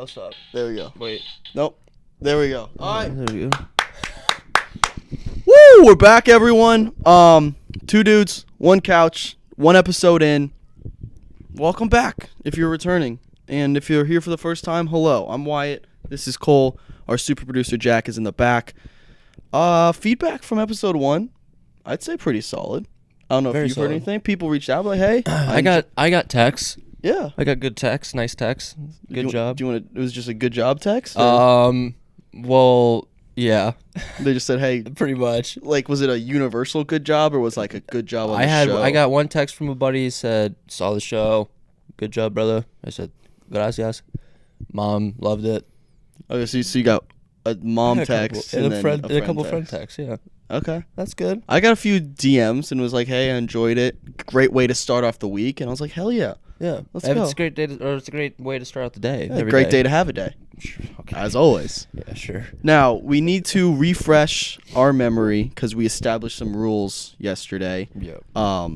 I'll stop. There we go. Wait. Nope. There we go. All right. There we go. Woo! We're back, everyone. 2 dudes, 1 couch, 1 episode in. Welcome back if you're returning. And if you're here for the first time, hello. I'm Wyatt. This is Cole. Our super producer, Jack, is in the back. Feedback from episode 1, I'd say pretty solid. I don't know if you've heard anything. People reached out like, hey. I got texts. Yeah. I got good texts. Nice texts. Good job. Do you want to? It was just a good job text? Well, yeah. They just said, hey. Pretty much. Like, was it a universal good job or was like a good job on the show? I got one text from a buddy. He said, saw the show. Good job, brother. I said, gracias. Mom loved it. Okay, so you got a mom text and a couple friend texts. Yeah. Okay. That's good. I got a few DMs and was like, hey, I enjoyed it. Great way to start off the week. And I was like, hell yeah. Yeah. Let's go. It's a great day it's a great way to start out the day. Yeah, great day to have a day. Okay. As always. Yeah, sure. Now, we need to refresh our memory because we established some rules yesterday. Yeah.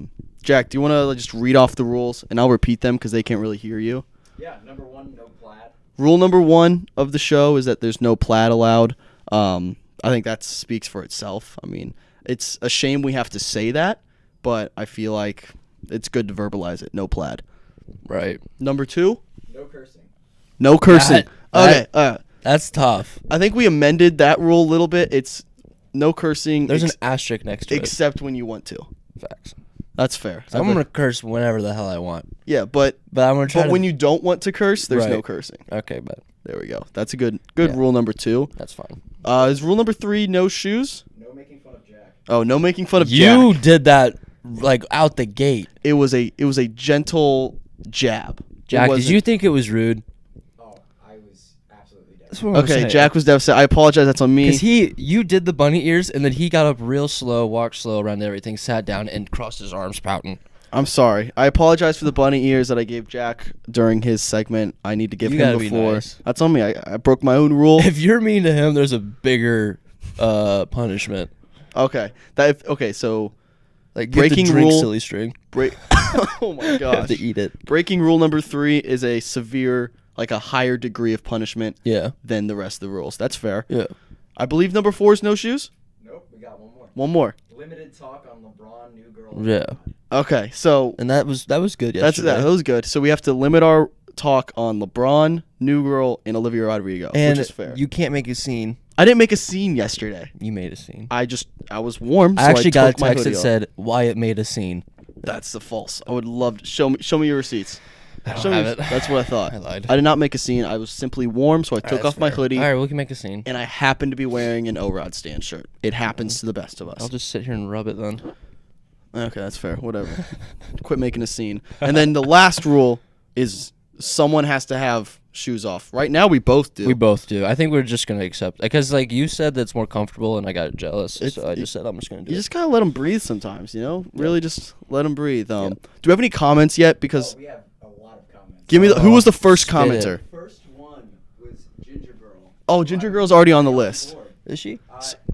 Jack, do you want to just read off the rules? And I'll repeat them because they can't really hear you. Yeah, number 1, no plaid. Rule number 1 of the show is that there's no plaid allowed. I think that speaks for itself. I mean, it's a shame we have to say that, but I feel like it's good to verbalize it. No plaid. Right. Number 2? No cursing. No cursing. Okay. That's tough. I think we amended that rule a little bit. It's no cursing. There's an asterisk next to it. Except when you want to. Facts. That's fair. So I'm going to curse whenever the hell I want. Yeah, but I'm gonna try but when you don't want to curse, there's no cursing. Okay, but there we go. That's a good rule number 2. That's fine. Is rule number 3 no shoes? No making fun of Jack. Oh, no making fun of You Jack. did that like out the gate. It was a gentle jab. Jack, did you think it was rude? Oh, I was absolutely dead. Okay, Jack was devastated. I apologize. That's on me. Because you did the bunny ears, and then he got up real slow, walked slow around everything, sat down, and crossed his arms pouting. I'm sorry. I apologize for the bunny ears that I gave Jack during his segment. I need to give him before. Nice. That's on me. I broke my own rule. If you're mean to him, there's a bigger punishment. Okay. So Like breaking drink rule. silly string. Oh my You gosh. have to eat it. Breaking rule number 3 is a severe, like a higher degree of punishment. Yeah. Than the rest of the rules. That's fair. Yeah. I believe number 4 is no shoes. Nope, we got one more. One more. Limited talk on LeBron, new girl. Yeah. Okay, so And that was good yesterday. that was good. So we have to limit our talk on LeBron, New Girl, and Olivia Rodrigo, And which is fair. you can't make a scene. I didn't make a scene yesterday. You made a scene. I was warm. So I actually got a took my text that hoodie off. said Wyatt made a scene. That's the false. I would love to show me your receipts. I don't Show me have your- it. That's what I thought. I lied. I did not make a scene. I was simply warm, so I took off my hoodie, All right, we can make a scene. and I happened to be wearing an O-Rod stand shirt. It happens to the best of us. I'll just sit here and rub it then. Okay, that's fair. Whatever. Quit making a scene. And then the last rule is someone has to have shoes off. Right now, we both do. We both do. I think we're just gonna accept because, like you said, that's more comfortable, and I got jealous, so I just said I'm just gonna do You it. just gotta let them breathe sometimes, you know. Really, just let them breathe. Do we have any comments yet? Because We have a lot of comments. give me who was the first Spit it. commenter? The first one was Ginger Girl. Oh, Ginger Girl's already on the list. Is she?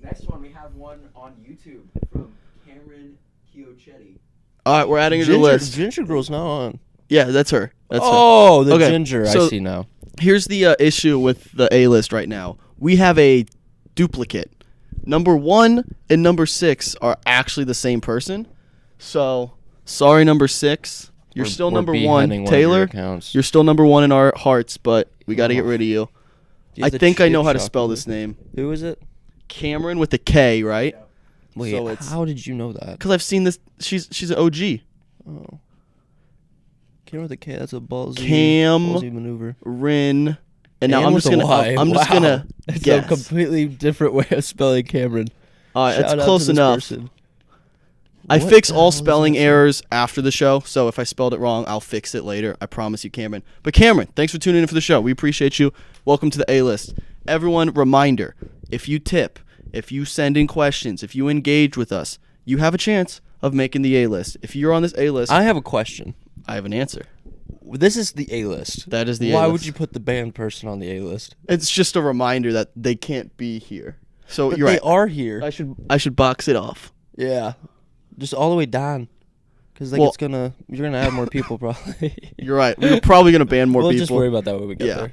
Next one, we have one on YouTube from Cameron Chiochetti. All right, we're adding her to the list. Ginger Girl's not on. Yeah, that's her. That's her. Oh, the Okay, ginger. so- I see now. Here's the issue with the A list right now. We have a duplicate. Number 1 and number 6 are actually the same person. So, sorry, number 6. You're still We're number beheading 1, one of your Taylor. accounts. You're still number 1 in our hearts, but we got to get rid of you. He's I the think I know chip how to shop spell dude. this name. Who is it? Cameron with a K, right? Wait, So it's- how did you know that? Because I've seen this. She's an OG. Oh. Cameron with a K. That's a ballsy maneuver. Rin. And now I'm with just a gonna. Y. I'm just Wow. gonna It's guess. a completely different way of spelling Cameron. All right, Shout that's out close to this enough. person. I What fix the all hell is spelling that? errors after the show, so if I spelled it wrong, I'll fix it later. I promise you, Cameron. But Cameron, thanks for tuning in for the show. We appreciate you. Welcome to the A-List. Everyone, reminder, if you tip, if you send in questions, if you engage with us, you have a chance of making the A-List. If you're on this A-List, I have a question. I have an answer. This is the A-list. That is the Why A-list. would you put the band person on the A-list? It's just a reminder that they can't be here. So But you're they right. are here. I should box it off. Yeah. Just all the way down. Because like Well- you're gonna add more people probably. You're right. We're probably gonna ban more we'll people. just worry about that when we get Yeah. there.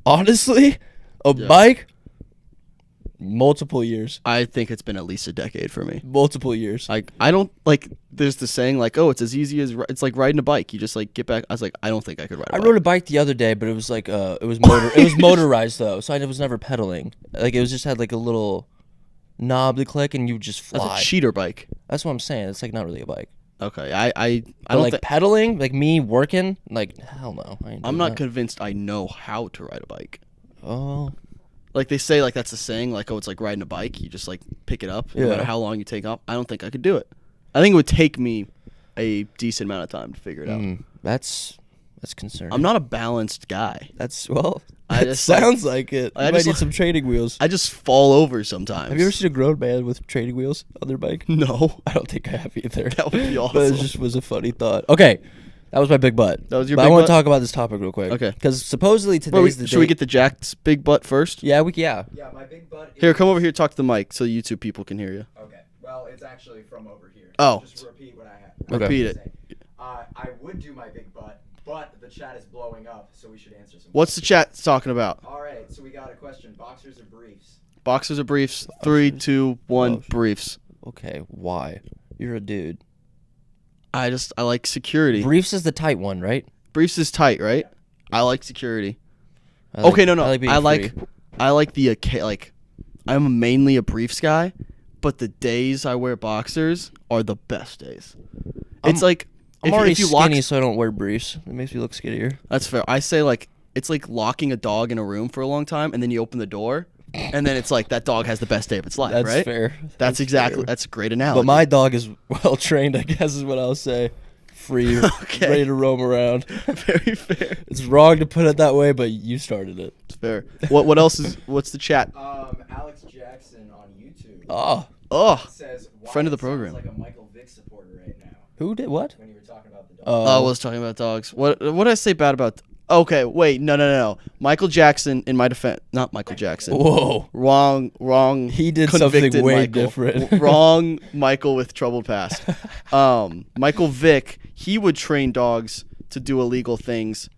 Honestly, a Yeah. bike. Multiple years. I think it's been at least a decade for me. Multiple years. Like I don't like. There's the saying like, oh, it's as easy as it's like riding a bike. You just like get back. I was like, I don't think I could ride. I rode a bike the other day, but it was like it was motorized though, so I was never pedaling. Like it was just had like a little knob to click, and you would just fly. That's a cheater bike. That's what I'm saying. It's like not really a bike. Okay, I But don't like think. pedaling, like me working, like hell no. I ain't I'm doing not that. convinced I know how to ride a bike. Oh, Like they say, like that's the saying, like, oh, it's like riding a bike. You just like pick it up, no Yeah. matter how long you take off. I don't think I could do it. I think it would take me a decent amount of time to figure it out. that's concerning. I'm not a balanced guy. That's well. I It just, sounds like it. I You might just need like- some training wheels. I just fall over sometimes. Have you ever seen a grown man with training wheels on their bike? No. I don't think I have either. That would be But awesome. it just was a funny thought. Okay, that was my big butt. That was your but big I want butt? to talk about this topic real quick. Okay. Because supposedly Wait, today's the should we date- get the Jack's big butt first? Yeah, Yeah, my big butt. Here, come over here, talk to the mic, so YouTube people can hear you. Okay. Well, it's actually from over here. Oh. Just repeat what I had. Okay. Repeat it. I would do my big butt, but the chat is blowing up, so we should answer some. What's the chat talking about? All right, so we got a question: boxers or briefs? Boxers or briefs? 3, 2, 1, Oh, briefs. Okay, why? You're a dude. I like security. Briefs is the tight one, right? Briefs is tight, right? I like security. I like- Okay, no. being I like free. like I'm mainly a briefs guy, but the days I wear boxers are the best days. It's like I'm already if you skinny, lock, so I don't wear briefs. It makes me look skinnier. that's fair. I say like it's like locking a dog in a room for a long time, and then you open the door, and then it's like that dog has the best day of its life, That's right? fair. That's exactly. fair. That's a great analogy. But my dog is well trained, I guess is what I'll say. Free, Okay. ready to roam around. very fair. It's wrong to put it that way, but you started it. It's fair. What else is? What's the chat? Alex Jackson on YouTube Oh, Oh, says, friend of the Wyatt sounds program. like a Michael Vick supporter right now. who did what? When you were talking about the dog. I was talking about dogs. What did I say bad about? Okay, wait, no. Michael Jackson, in my defense, not Michael Jackson. Whoa. Wrong. He did something convicted way Michael. different. Wrong Michael with troubled past. Michael Vick, he would train dogs to do illegal things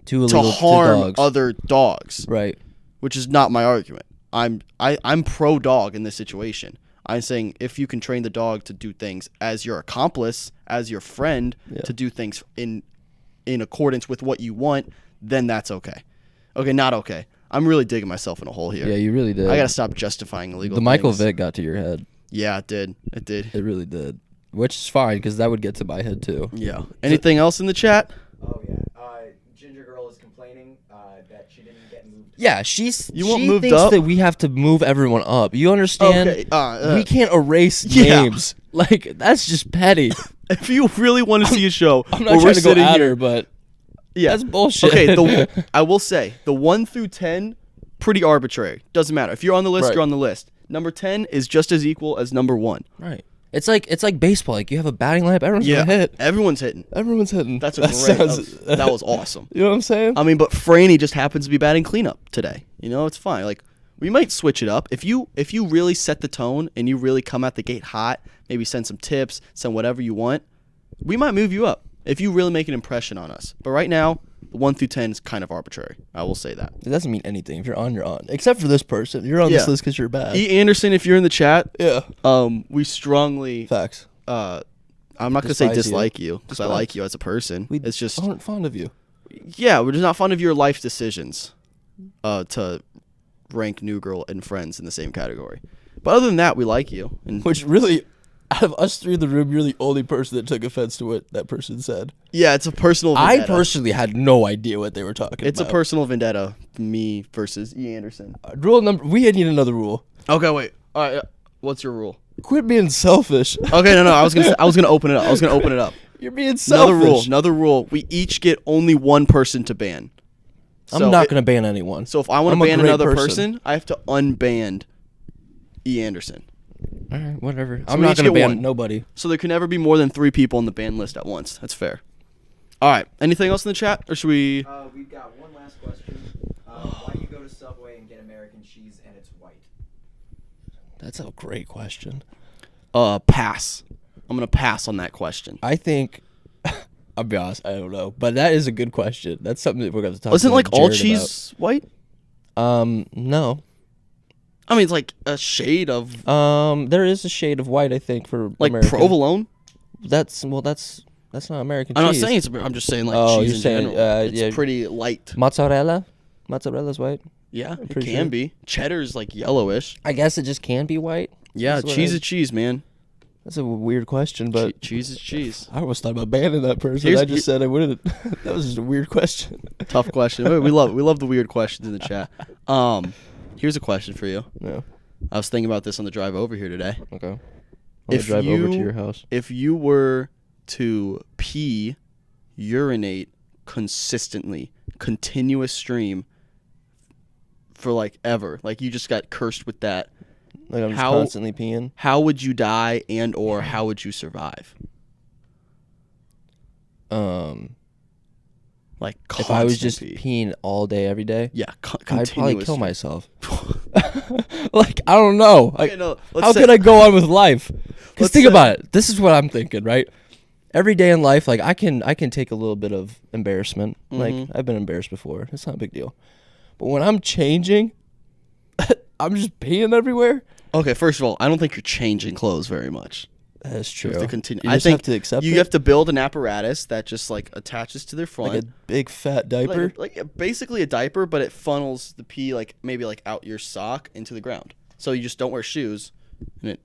Too to illegal harm dogs. other dogs, Right. which is not my argument. I'm pro dog in this situation. I'm saying if you can train the dog to do things as your accomplice, as your friend, Yeah. to do things in accordance with what you want, then that's okay. Okay, not okay. I'm really digging myself in a hole here. Yeah, you really did. I gotta stop justifying illegal. The Michael things. Vick got to your head. Yeah, it did. It did. It really did. Which is fine, because that would get to my head, too. Yeah. Anything else in the chat? Oh yeah. Ginger Girl is complaining that she didn't get moved. Yeah, she's You want she moved thinks up? that we have to move everyone up. You understand? Okay. We can't erase Yeah. names. Like, that's just petty. If you really want to see a show, I'm where not we're trying to go sitting at here, her, but yeah, that's bullshit. Okay, I will say the 1 through 10, pretty arbitrary. Doesn't matter if you're on the list. Right. You're on the list. Number 10 is just as equal as number 1. Right. It's like baseball. Like, you have a batting lineup, everyone's Yeah, gonna hit. everyone's hitting. Everyone's hitting. That's a That great. sounds- that was awesome. You know what I'm saying? I mean, but Franny just happens to be batting cleanup today. You know, it's fine. Like we might switch it up if you really set the tone and you really come out the gate hot. Maybe send some tips, send whatever you want. We might move you up if you really make an impression on us. But right now, the 1 through 10 is kind of arbitrary. I will say that. It doesn't mean anything. If you're on, you're on. Except for this person. You're on this Yeah. list because you're bad. E. Anderson, if you're in the chat, Yeah. we strongly. Facts. I'm not gonna say Despise you. dislike you because I Despise. like you as a person. We It's just aren't fond of you. yeah, we're just not fond of your life decisions. To rank New Girl and Friends in the same category. But other than that, we like you. And Which really, out of us three in the room, you're the only person that took offense to what that person said. yeah, it's a personal I vendetta. personally had no idea what they were talking It's a about. personal vendetta. Me versus E. Anderson. Rule number. We need another rule. Okay, wait. All right. What's your rule? Quit being selfish. Okay, no. I was gonna open it up. You're being selfish. Another rule. We each get only one person to ban. I'm not going to ban anyone. So if I want I'm to a ban great another person, I have to unban E. Anderson. All right, whatever. So I'm we not each going to get ban one. nobody. So there can never be more than 3 people on the ban list at once. That's fair. All right. Anything else in the chat, or should we? We've got one last question. Why do you go to Subway and get American cheese and it's white? That's a great question. Pass. I'm gonna pass on that question. I think I'll be honest, I don't know, but that is a good question. That's something that we're going to talk. Isn't to like all Jared cheese white? about. No. I mean, it's like a shade of There is a shade of white, I think, for like American. provolone. That's not American I'm not cheese. saying it's. I'm just saying like Oh, cheese you're in saying, general. It's yeah. pretty light. Mozzarella's white. Yeah, it pretty can sure. be. Cheddar's like yellowish. I guess it just can be white. Yeah, That's what cheese I- is cheese, man. That's a weird question, but Cheese is cheese. I almost thought about banning that person. Here's- I just said I wouldn't. That was just a weird question. Tough question. We love the weird questions in the chat. Here's a question for you. No. I was thinking about this on the drive over here today. Okay. I'm If gonna drive over to you- your house. If you were to urinate consistently, continuous stream for like ever, like you just got cursed with that, Like I'm just how- constantly peeing. how would you die and or how would you survive? Like If I was just constant peeing all day every day, yeah, I'd probably continuous kill stream. myself. Like I don't know. Like, Okay, no, how could I go on with life? Because Let's think say- about it. This is what I'm thinking, right? Every day in life, like I can take a little bit of embarrassment. Like Mhm. I've been embarrassed before. It's not a big deal. But when I'm changing, I'm just peeing everywhere. Okay, first of all, I don't think you're changing clothes very much. That's true. You have to continue. You I just think have to accept you it. have to build an apparatus that just like attaches to their front. Like a big fat diaper. Like basically a diaper, but it funnels the pee like maybe like out your sock into the ground. So you just don't wear shoes. And it,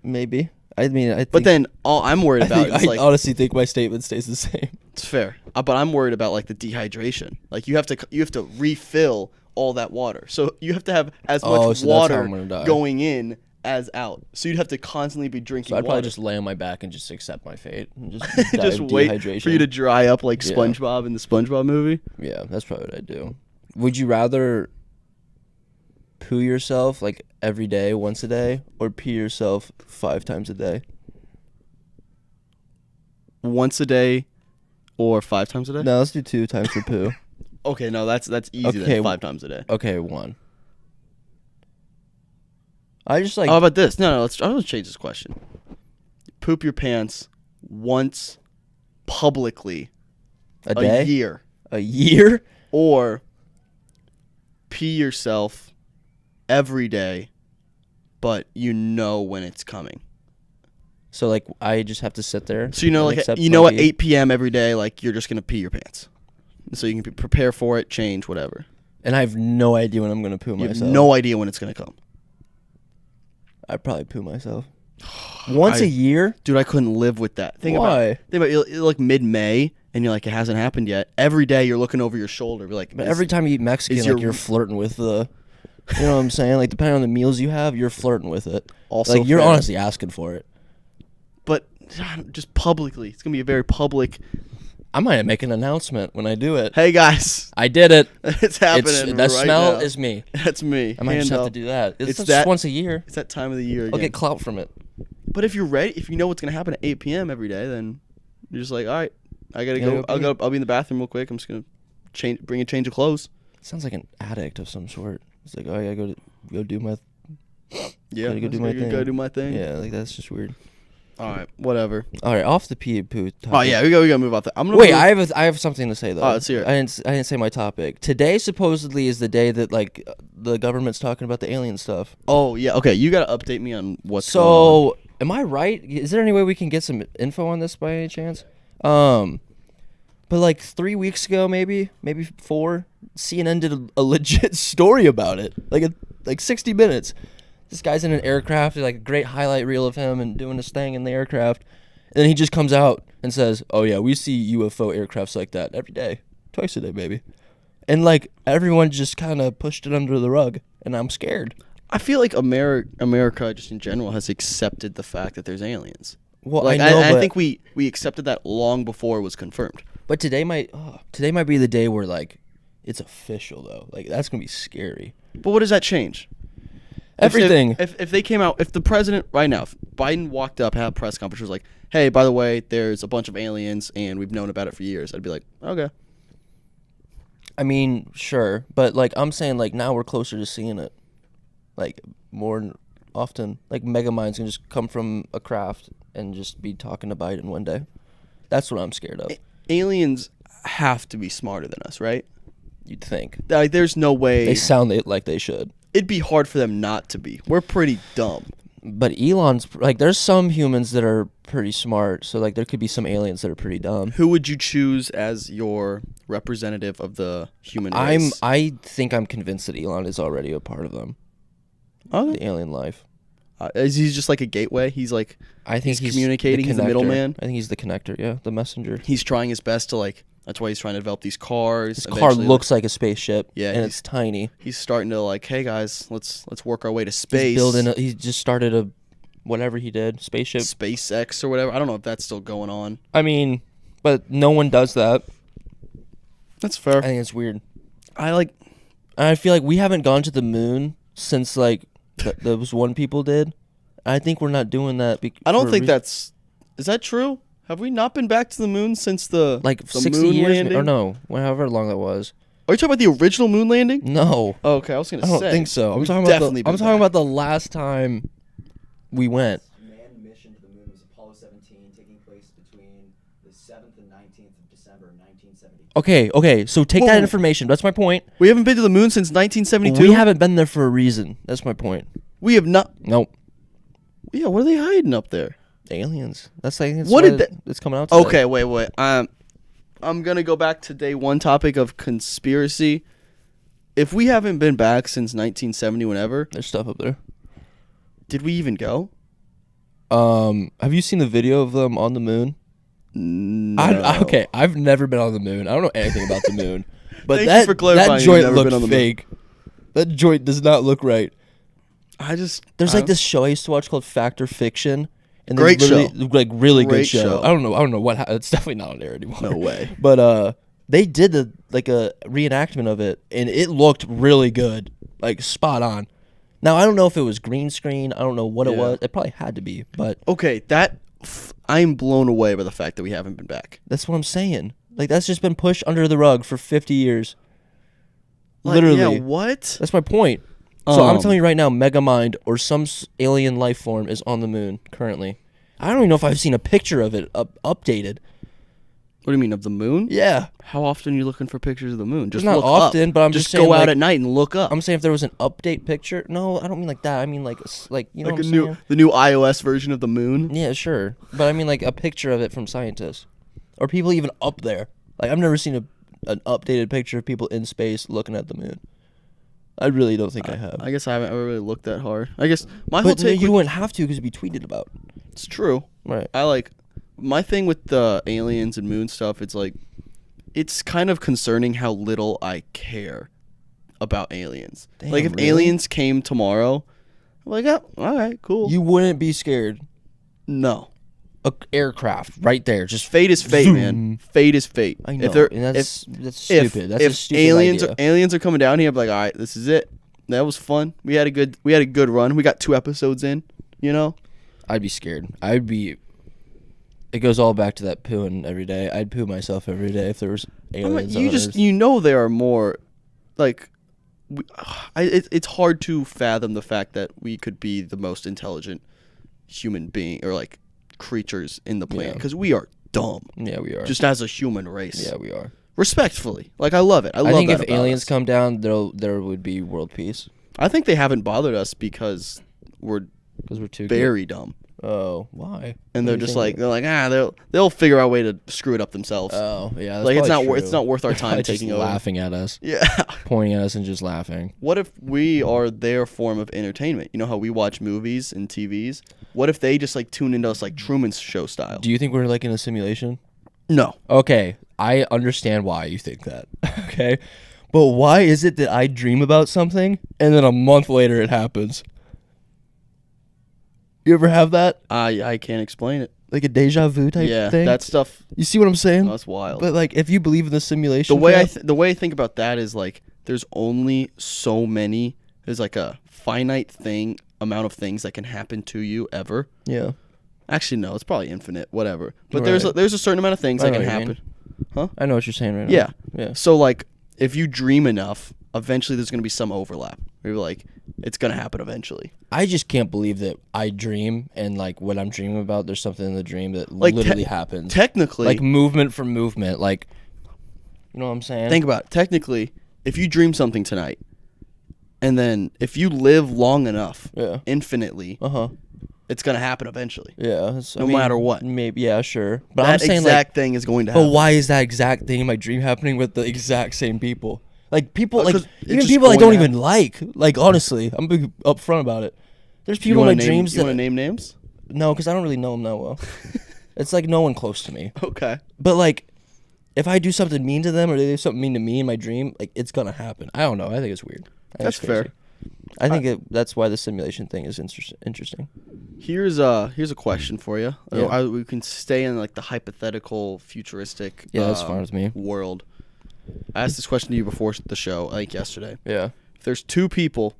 Maybe. I mean, I think, but then all I'm worried about is I like honestly think my statement stays the same. it's fair. But I'm worried about like the dehydration. Like you have to refill all that water. So you have to have as Oh, much so that's how water I'm gonna die. going in as out. So you'd have to constantly be drinking So I'd probably water. just lay on my back and just accept my fate and just die just of wait dehydration. for you to dry up like Yeah. SpongeBob in the SpongeBob movie. Yeah, that's probably what I'd do. Would you rather poo yourself like every day, once a day, or pee yourself 5 times a day? Once a day or 5 times a day? No, let's do 2 times for poo. Okay, no, that's easy Okay, then 5 times a day. Okay, 1. I just like How about this? No, I'm gonna change this question. Poop your pants once publicly a day, year, a year. or pee yourself every day, but you know when it's coming. So like I just have to sit there. So you know, and like accept you know, my at pee? 8 p.m. every day, like you're just gonna pee your pants, so you can prepare for it, change whatever. And I have no idea when I'm gonna poo You have myself. no idea when it's gonna come. I'd probably poo myself once a year. Dude, I couldn't live with that. Think Why? about it, like mid-May, and you're like, it hasn't happened yet. Every day you're looking over your shoulder, be like, But every time you eat Mexican, is like your- you're flirting with the, you know what I'm saying? Like depending on the meals you have, you're flirting with it. Also like you're fair. honestly asking for it. but just publicly, it's gonna be a very public. I might make an announcement when I do it. Hey guys, I did it. it's happening. It's, that right smell now. is me. That's me. I might just Hand have up. to do that. It's It's just that- once a year. It's that time of the year again. I'll get clout from it. But if you're ready, if you know what's gonna happen at 8 p.m. every day, then you're just like, all right, I gotta You gotta go. go pee. I'll be in the bathroom real quick. I'm just gonna bring a change of clothes. Sounds like an addict of some sort. It's like, oh yeah, go do my. Yeah, Gotta go do my thing. Go do my thing. Yeah, like that's just weird. All right, whatever. All right, off the pee and poo topic. Oh yeah, we gotta move out. I'm gonna Wait, move- I have something to say though. Oh, let's hear it. I didn't say my topic. Today supposedly is the day that like the government's talking about the alien stuff. Oh yeah, okay. You gotta update me on what's going on. So, am I right? Is there any way we can get some info on this by any chance? But like 3 weeks ago, maybe 4, CNN did a legit story about it. Like 60 minutes. This guy's in an aircraft, like a great highlight reel of him and doing his thing in the aircraft. And then he just comes out and says, "Oh yeah, we see UFO aircrafts like that every day, twice a day, maybe." And like everyone just kind of pushed it under the rug, and I'm scared. I feel like America just in general has accepted the fact that there's aliens. Well, Like I know, I but, think we accepted that long before it was confirmed. but today might be the day where like it's official though. Like that's gonna be scary. But what does that change? Everything. If they came out, if the president right now, if Biden walked up, had a press conference, was like, "Hey, by the way, there's a bunch of aliens, and we've known about it for years," I'd be like, "Okay." I mean, sure, but like I'm saying, like now we're closer to seeing it, like more often. Like Megaminds can just come from a craft and just be talking to Biden one day. That's what I'm scared of. aliens have to be smarter than us, right? You'd think. Like, there's no way. They sound like they should. It'd be hard for them not to be. We're pretty dumb. But Elon's like, there's some humans that are pretty smart, so like there could be some aliens that are pretty dumb. Who would you choose as your representative of the human race? I think I'm convinced that Elon is already a part of them. Okay. The alien life. Is he just like a gateway? He's like, I think he's communicating. He's the middleman. I think he's the connector. Yeah, the messenger. He's trying his best to like. That's why he's trying to develop these cars. His car looks like a spaceship. Yeah, and it's tiny. He's starting to like, hey guys, let's work our way to space. He just started a whatever he did, spaceship. SpaceX or whatever. I don't know if that's still going on. I mean, but no one does that. That's fair. I think it's weird. I feel like we haven't gone to the moon since like those one people did. I think we're not doing that. I don't think that's. Is that true? Have we not been back to the moon since the 60 moon years landing? or no, however long that was? Are you talking about the original moon landing? No. Oh, okay, I was gonna say. I don't think so. I'm talking about the last time we went. Manned mission to the moon was Apollo 17, taking place between the 7th and 19th of December 1970. Okay. So take that information. That's my point. We haven't been to the moon since 1972. We haven't been there for a reason. That's my point. We have not. Nope. Yeah, what are they hiding up there? Aliens. That's like it's coming out today. Okay, wait. I'm gonna go back to day one topic of conspiracy. If we haven't been back since 1970, whenever, There's stuff up there. did we even go? Have you seen the video of them on the moon? No. I've never been on the moon. I don't know anything about the moon. But Thank you for clarifying that you've joint never been looked on the moon. fake. That joint does not look right. There's like this show I used to watch called Fact or Fiction. And Great show. Like really Great good show. show. I don't know what it's definitely not on there anymore. No way. But they did a reenactment of it and it looked really good. Like spot on. Now I don't know if it was green screen. I don't know what it was. It probably had to be, but Okay, I'm blown away by the fact that we haven't been back. that's what I'm saying. Like that's just been pushed under the rug for 50 years. Like, Literally. Yeah, what? That's my point. So I'm telling you right now, Megamind or some alien life form is on the moon currently. I don't even know if I've seen a picture of it updated. What do you mean, of the moon? Yeah. How often are you looking for pictures of the moon? Just not look often, up. but I'm just saying, go out like- at night and look up. I'm saying if there was an update picture. No, I don't mean like that. I mean like you know like what I'm saying? the new iOS version of the moon. Yeah, sure. But I mean like a picture of it from scientists. Or people even up there. Like I've never seen an updated picture of people in space looking at the moon. I really don't think I have. I guess I haven't ever really looked that hard. I guess my But whole take. you wouldn't have to because it'd be tweeted about. It's true. Right. My thing with the aliens and moon stuff. It's like, it's kind of concerning how little I care about aliens. Damn, like if really? aliens came tomorrow, I'm like, oh, all right, cool. You wouldn't be scared. No. A aircraft right there, just Fate is fate, zoom. man. Fate is fate. I know. If they're, And that's if stupid. That's a stupid aliens idea. aliens are coming down here, I'm like, all right, this is it. That was fun. We had a good run. We got 2 episodes in. You know. I'd be scared. I'd be. It goes all back to that pooing every day. I'd poo myself every day if there was aliens. on Earth. There are more, like, it's hard to fathom the fact that we could be the most intelligent human being or like creatures in the planet because we are dumb. Yeah, we are. Just as a human race. Yeah, we are. Respectfully, like I love it. I think that if about aliens us. come down, there would be world peace I think they haven't bothered us because we're because we're too very dumb. Oh, why? And What they're do you just think? like they'll figure out a way to screw it up themselves. Oh, yeah. That's like it's probably not true. worth our time Just taking over. laughing at us, Yeah. pointing at us, and just laughing. What if we are their form of entertainment? You know how we watch movies and TVs? What if they just like tune into us like Truman's Show style? Do you think we're like in a simulation? No. Okay, I understand why you think that. Okay, but why is it that I dream about something and then a month later it happens? You ever have that? I can't explain it. Like a deja vu type thing? that stuff. You see what I'm saying? That's wild. But like, if you believe in the simulation, the way crap- the way I think about that is like there's only so many. There's like a finite amount of things that can happen to you ever. yeah, Actually, no, it's probably infinite. Whatever. But Right. there's a certain amount of things I that know can what you happen. Huh? I know what you're saying right now. Yeah. yeah. So like if you dream enough, eventually there's going to be some overlap. You're like, it's going to happen eventually. I just can't believe that I dream and like what I'm dreaming about. There's something in the dream that Like, literally happens. Technically, Like movement for movement. Like, you know what I'm saying? think about it. Technically, if you dream something tonight, and then if you live long enough, Yeah. infinitely, it's going to happen eventually. Yeah. No matter what. Maybe. Yeah. Sure. But That I'm saying exact thing is going to But happen. why is that exact thing in my dream happening with the exact same people? Like people, like 'cause it's even just people I going don't to even like. Like honestly, I'm being upfront about it. There's people in my dreams You that want to name names? no, because I don't really know them that well. It's like no one close to me. Okay. But like, if I do something mean to them or they do something mean to me in my dream, like it's gonna happen. I don't know. I think it's weird. I think That's it's crazy. fair. I think that's why the simulation thing is interesting. Here's a question for you. Yeah. We can stay in like the hypothetical, futuristic. Yeah, that's fine with me. World. I asked this question to you before the show, I think yesterday. Yeah. If there's two people,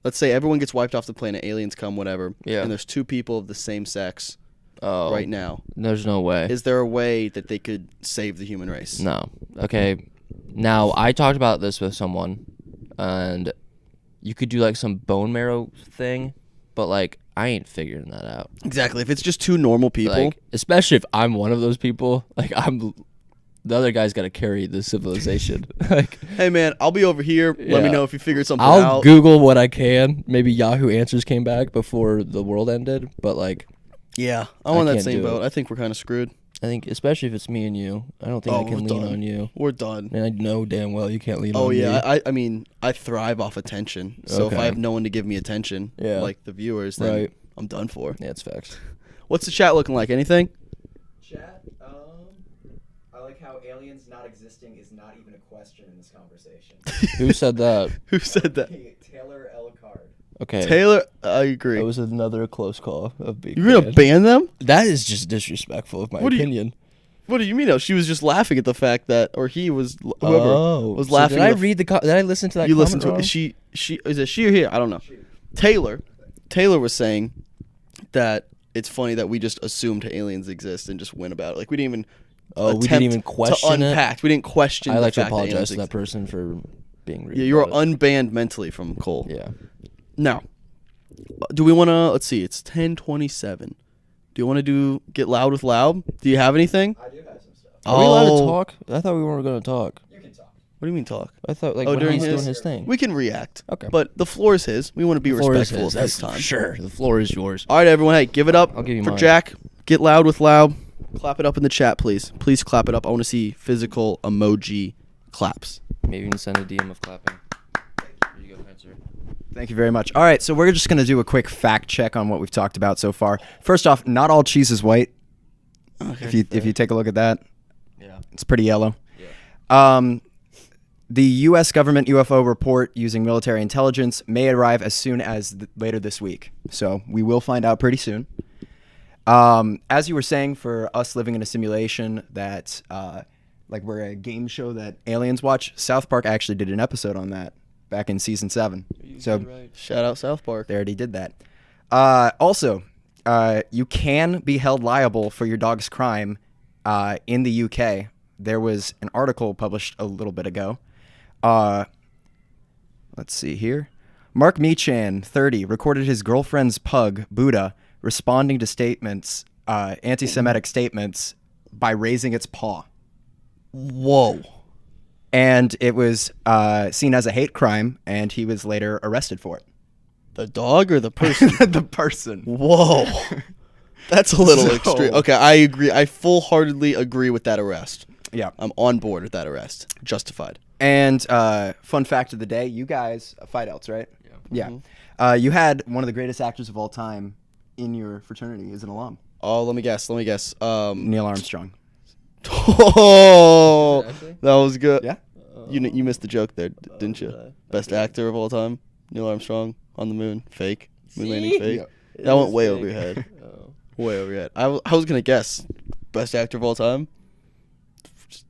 let's say everyone gets wiped off the planet, aliens come, whatever. Yeah. And there's two people of the same sex Oh. right now. There's no way. Is there a way that they could save the human race? No. Okay. Now I talked about this with someone, and you could do like some bone marrow thing, but like I ain't figuring that out. Exactly. If it's just two normal people. Like, especially if I'm one of those people, like the other guy's got to carry the civilization. Like, hey man, I'll be over here. Let me Yeah. know if you figured something I'll out. Google what I can. Maybe Yahoo Answers came back before the world ended, but like Yeah, I'm on that can't same do boat. it. I think we're kind of screwed. I think, especially if it's me and you, I don't think I we're can lean done. on you. We're done. And I know damn well you can't lean Oh on me. yeah, I mean I thrive off attention. So if Okay. I have no one to give me attention, Yeah. like the viewers, then Right. I'm done for. Yeah, it's facts. What's the chat looking like? Anything? Chat, I like how aliens not existing is not even a question in this conversation. Who said that? Who said that? Taylor L. Card. Okay. Taylor, I agree. That was another close call of being You're gonna banned. ban them? That is just disrespectful of my What do you- opinion. What do you mean? No, she was just laughing at the fact that, or he was, whoever was So laughing. Did I at the- read the? Did I listen to that? You listened to comment it. wrong? She is it she or he? I don't know. Taylor was saying that it's funny that we just assumed aliens exist and just went about it. Like we didn't even. Oh, we didn't attempt even question to it? unpack. We didn't question. I the like to fact that apologize aliens to that exist. person for being rude. Yeah, you were about it. unbanned mentally from Cole. Yeah. Now, do we want to? Let's see. It's 10:27. Do you want to get loud with loud? Do you have anything? I do have some stuff. Are we allowed to Oh. talk? I thought we weren't going to talk. You can talk. What do you mean talk? I thought like Oh, when during he's his- doing his thing. We can react. Okay. But the floor is his. We want to be The floor is respectful his. of his That's time. Sure, the floor is yours. All right, everyone. Hey, give it up I'll give you for mine. Jack. Get loud with loud. Clap it up in the chat, please. Please clap it up. I want to see physical emoji claps. Maybe you can send a DM of clapping. Here you go, Spencer. Thank you very much. All right, so we're just going to do a quick fact check on what we've talked about so far. First off, not all cheese is white. If you take a look at that, Yeah. it's pretty yellow. The U.S. government UFO report using military intelligence may arrive as soon as later this week. So we will find out pretty soon. As you were saying, for us living in a simulation that, like we're a game show that aliens watch, South Park actually did an episode on that back in season 7. So Shout out South Park. they already did that. Also, you can be held liable for your dog's crime in the UK. There was an article published a little bit ago. Let's see here. Mark Meechan, 30, recorded his girlfriend's pug, Buddha, responding to statements, anti-Semitic statements, by raising its paw. Whoa. And it was seen as a hate crime, and he was later arrested for it. The dog or the person? The person. Whoa. That's a little So- extreme. Okay, I agree. I full-heartedly agree with that arrest. Yeah. I'm on board with that arrest. Justified. And fun fact of the day, you guys, Fight Outs, right? Yeah. You had one of the greatest actors of all time in your fraternity as an alum. Oh, let me guess. Neil Armstrong. Oh, Actually? that was good. Yeah. You missed the joke there, didn't you? did I? Best actor of all time, Neil Armstrong on the moon, fake, moon landing See? fake. It That went is way fake. over your head. Oh. Way over your head. I was gonna guess best actor of all time,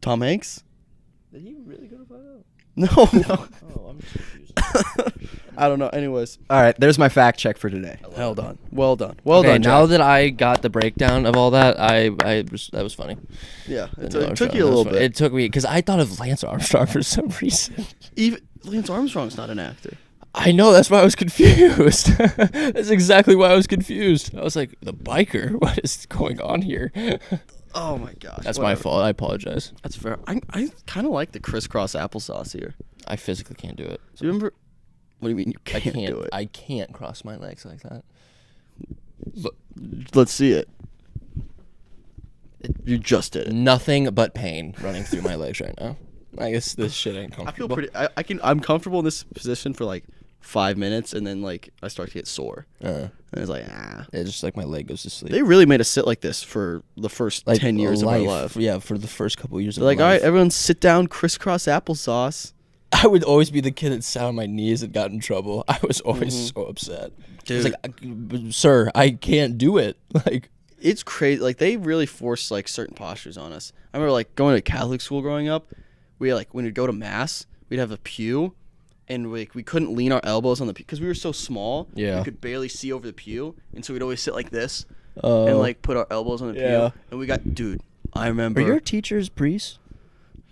Tom Hanks. Did he really go to find out? No, no. Oh, I'm just confused. I don't know. Anyways, All right, there's my fact check for today. well done. Well done. Well Okay, done, now Jack. that I got the breakdown of all that, that was funny. Yeah, it No, took you a little bit. It took me because I thought of Lance Armstrong for some reason. Even Lance Armstrong's not an actor. I know, that's why I was confused. That's exactly why I was confused. I was like, the biker? What is going on here? Oh my gosh. That's my fault. I apologize. That's fair. I kind of like the crisscross applesauce here. I physically can't do it. Do you remember? What do you mean you can't, do it? I can't cross my legs like that. Let's see it. You just did it. Nothing but pain running through my legs right now. I guess this shit ain't I comfortable. feel pretty. I'm comfortable in this position for like 5 minutes, and then like I start to get sore, and it's like It's just like my leg goes to sleep. They really made us sit like this for the first Like 10 years of my life. Yeah, for the first couple years They're of like, my all life. right, everyone sit down, crisscross applesauce. I would always be the kid that sat on my knees and got in trouble. I was always so upset. I was Dude. like, sir, I can't do it. Like, It's crazy. Like they really force like certain postures on us. I remember like going to Catholic school growing up. We like when we'd go to mass, we'd have a pew, and we couldn't lean our elbows on the pew because we were so small. Yeah. We could barely see over the pew, and so we'd always sit like this Oh. and like put our elbows on the Yeah. pew. And we got, dude, I remember. are your teachers priests?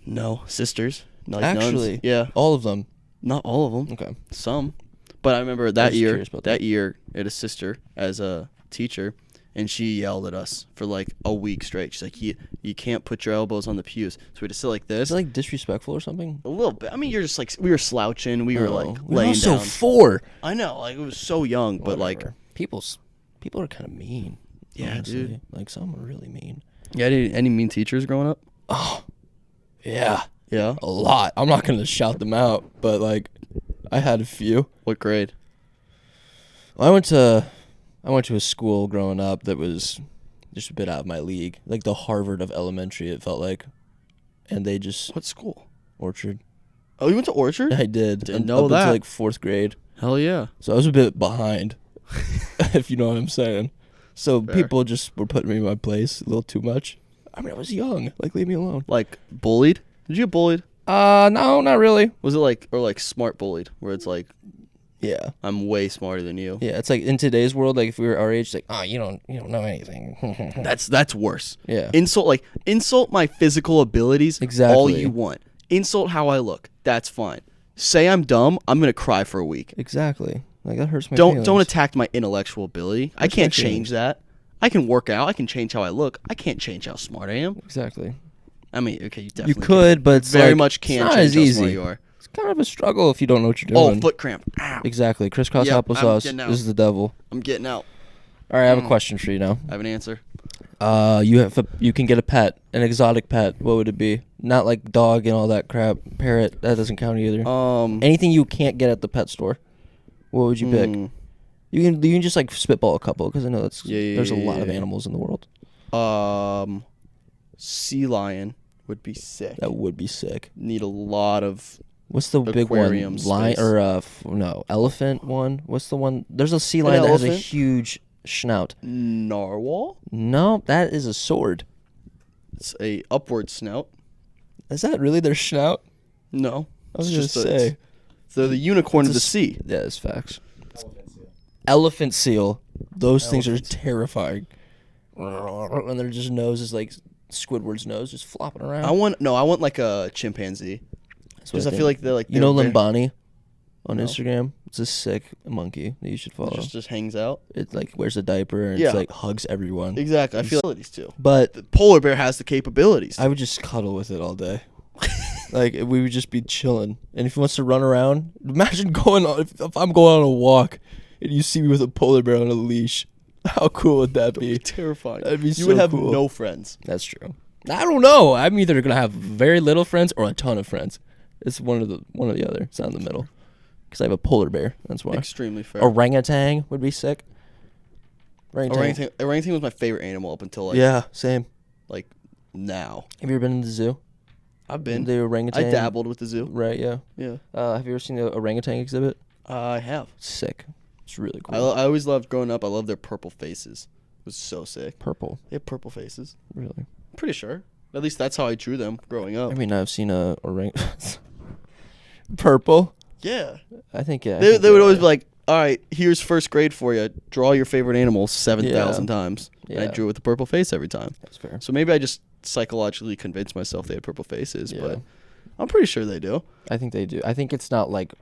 No, sisters. Like Actually, nuns. Yeah, all of them. not all of them. Okay. Some, but I remember that just year. curious about That that. year, I had a sister as a teacher, and she yelled at us for like a week straight. She's like, "You can't put your elbows on the pews." So we had to sit like this. Is it like disrespectful or something? A little bit. I mean, you're just like we were slouching. We were like We're laying also down. 4. I know, like it was so young, but like, Whatever. people are kind of mean. Yeah, honestly. dude. Like some are really mean. yeah. Any mean teachers growing up? Yeah, Yeah. a lot. I'm not gonna shout them out, but like, I had a few. What grade? I went to a school growing up that was just a bit out of my league, like the Harvard of elementary. It felt like, and they just What school? Orchard. Oh, you went to Orchard? I did. Didn't up know that. until like 4th grade, Hell yeah. so I was a bit behind, if you know what I'm saying. So Fair. people just were putting me in my place a little too much. I mean, I was young. Like, leave me alone. Like bullied? Did you get bullied? No, not really. Was it like or like smart bullied, where it's like Yeah. I'm way smarter than you? Yeah, it's like in today's world, like if we were our age, it's like, oh, you don't know anything. That's worse. Yeah. Insult my physical abilities all Exactly. you want. Insult how I look. That's fine. Say I'm dumb, I'm gonna cry for a week. Exactly. Like that hurts my Don't feelings. attack my intellectual ability. I Hurts my can't feelings. change that. I can work out. I can change how I look. I can't change how smart I am. Exactly. I mean, okay, you You definitely could, but it's very like, much it's can not change as how easy. smart you are. It's kind of a struggle if you don't know what you're Oh, doing. foot cramp. Ow. Exactly. Crisscross Yep, I'm applesauce. getting out. This is the devil. I'm getting out. All right, I have a question for you now. I have an answer. You can get a pet, an exotic pet. What would it be? Not like dog and all that crap. Parrot, that doesn't count either. Anything you can't get at the pet store. What would you pick? You can just like spitball a couple because I know there's a lot of yeah. animals in the world. Sea lion would be sick. That would be sick. Need a lot of What's the big one? Aquarium Lion space. or no elephant one? What's the one? There's a sea lion that has a elephant? huge snout. narwhal. No, that is a sword. It's a upward snout. Is that really their snout? No, I was it's just just gonna say. they're the unicorn of the It's a sea. Yeah, it's facts. Elephant seal. Elephant seal. Those things are Elephant seal. terrifying. And their just nose is like Squidward's nose, just flopping around. I want like a chimpanzee. That's what Because I think. feel like they're like You know they're- Limbani on No. Instagram? It's a sick monkey that you should follow. just hangs out. It like wears a diaper and Yeah. it's like hugs everyone. Exactly. I feel abilities too. But The polar bear has the capabilities. I would just cuddle with it all day. Like we would just be chilling. And if he wants to run around, imagine going on if I'm going on a walk and you see me with a polar bear on a leash. How cool would that be? terrifying. That'd be you so would have cool. no friends. That's true. I don't know. I'm either gonna have very little friends or a ton of friends. It's one or the other. It's not in the middle. Because I have a polar bear. That's why. Extremely fair. Orangutan would be sick. Orangutan was my favorite animal up until like Yeah, same. like now. Have you ever been to the zoo? I've been. The orangutan. I dabbled with the zoo. Right. Yeah. Yeah. Have you ever seen the orangutan exhibit? I have. Sick. It's really I, cool. I always loved growing up. I loved their purple faces. It was so sick. Purple. They have purple faces. Really. I'm pretty sure. At least that's how I drew them growing up. I mean, I've seen a orang. Purple. Yeah. I think yeah. I They think would you're always right. be like, all right, here's first grade for you. Draw your favorite animal 7,000 times. And I Yeah. drew with the purple face every time. That's fair. So maybe I just psychologically convinced myself they had purple faces, Yeah. but I'm pretty sure they do. I think they do. I think it's not like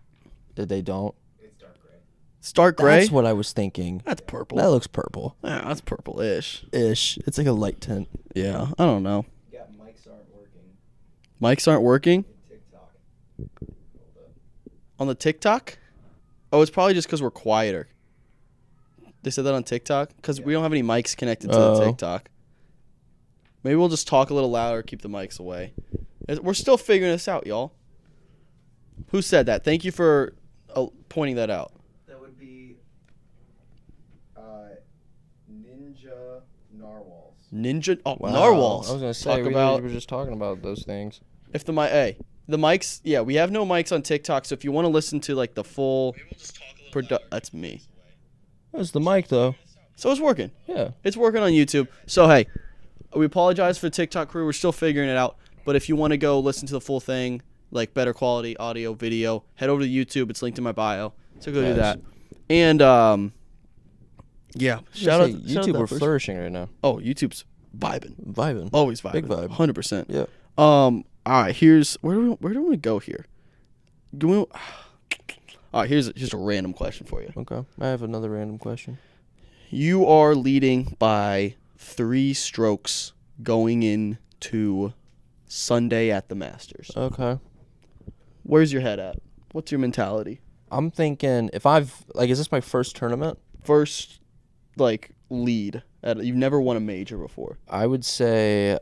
that they don't. It's dark gray. Stark gray? That's what I was thinking. That's purple. That looks purple. Yeah, that's purple-ish. Ish. It's like a light tint. Yeah, I don't know. Yeah, mics aren't working. Mics aren't working In TikTok. Hold up. on the TikTok? Oh, it's probably just because we're quieter. They said that on TikTok? Because we don't have any mics connected to the TikTok. Maybe we'll just talk a little louder, keep the mics away. We're still figuring this out, y'all. Who said that? Thank you for pointing that out. That would be Ninja Narwhals. Ninja Wow. narwhals. I was gonna say Talk we about were just talking about those things. if the the mics. Yeah, we have no mics on TikTok, so if you want to listen to like the full, that's me. That's the mic though. So it's working. Yeah. It's working on YouTube. So hey, we apologize for the TikTok crew. We're still figuring it out. But if you want to go listen to the full thing, like better quality audio, video, head over to YouTube. It's linked in my bio. So go do Yes. that. And yeah, shout out YouTube. that We're person. flourishing right now. Oh, YouTube's vibing. Vibing. Always vibing. Big vibe. 100%. Yeah. All right. Here's where do we go here? All right. Here's just a random question for you. Okay. I have another random question. You are leading by 3 strokes going into Sunday at the Masters. Okay. Where's your head at? What's your mentality? I'm thinking is this my first tournament? First, lead. You've never won a major before. I would say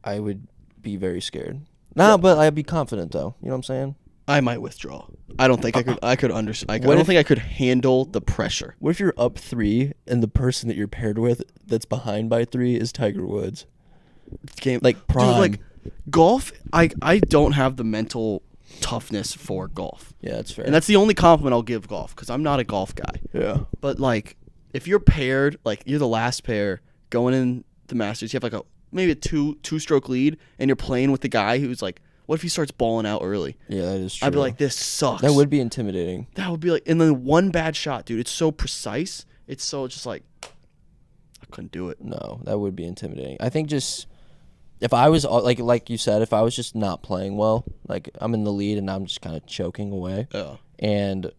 I would be very scared. Nah, but I'd be confident though. You know what I'm saying? I might withdraw. I don't think I could. I don't if- think I could handle the pressure. What if you're up 3 and the person that you're paired with that's behind by 3 is Tiger Woods? Game Like prime. Dude, golf. I don't have the mental toughness for golf, Yeah, that's fair. and that's the only compliment I'll give golf because I'm not a golf guy. yeah. But if you're paired, you're the last pair going in the Masters, you have maybe a two-stroke lead, and you're playing with the guy who's what if he starts balling out early? Yeah, that is true. I'd be like, this sucks. That would be intimidating. That would be and then one bad shot, dude. It's so precise. It's so just I couldn't do it. No, that would be intimidating. I think just if I was like you said, if I was just not playing well, I'm in the lead and I'm just kind of choking away, Yeah. and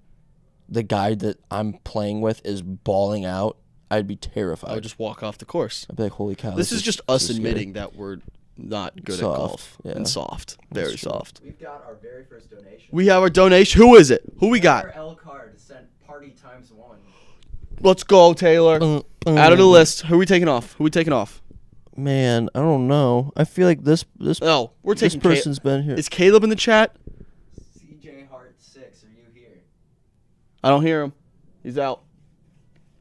the guy that I'm playing with is balling out, I'd be terrified. I would just walk off the course. I'd be like, holy cow. This is just us scary. admitting that we're not good Soft, at golf. yeah. And soft. Very That's true. soft. We've got our very first donation. We have our donation. Who is it? Who we got? Taylor L. Card sent party times 1. Let's go, Taylor. Out of the list. Who are we taking off? Man, I don't know. I feel like this Oh, we're this taking person's been here. Is Caleb in the chat? CJ Hart 6, are you here? I don't hear him. He's out.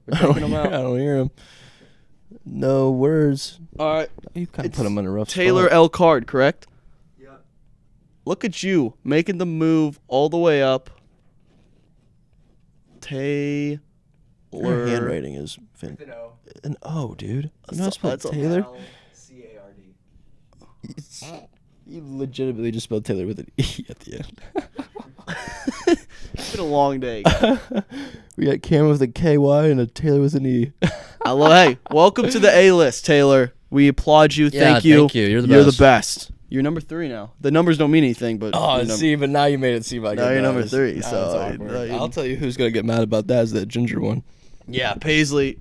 We're I don't, taking him hear, I out. don't hear him. No words. All right. You kind of It's put him in a rough Taylor spot. L. Card, correct? Yeah. Look at you making the move all the way up. Taylor. Your handwriting is With an O. an O, dude. You know how to That's spell a- Taylor? L-C-A-R-D. You legitimately just spelled Taylor with an E at the end. It's been a long day. We got Cam with a KY and a Taylor with an E. Hey, welcome to the A-list, Taylor. We applaud you. Yeah, thank you. thank you. You're the You're best. the best. You're number 3 now. The numbers don't mean anything, but Oh, you're see, but now you made it seem like Now it you're number does. 3, Now so, it's awkward. I'll tell you who's gonna get mad about that is that ginger one. Yeah, Paisley.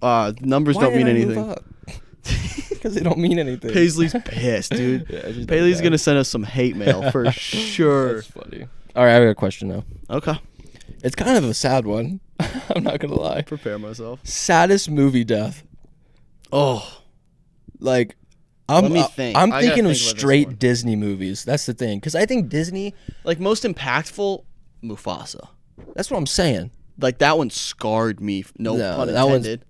Numbers don't mean anything. Because they don't mean anything. Paisley's pissed, dude. Yeah, she's Paisley's bad. gonna send us some hate mail for sure. That's funny. All right, I got a question now. Okay. It's kind of a sad one. I'm not gonna lie. Prepare myself. Saddest movie death. Oh, Like, Let me think. I'm I gotta thinking of think about this straight one. Disney movies. That's the thing. Because I think Disney. most impactful, Mufasa. That's what I'm saying. That one scarred me. No pun that one's- intended.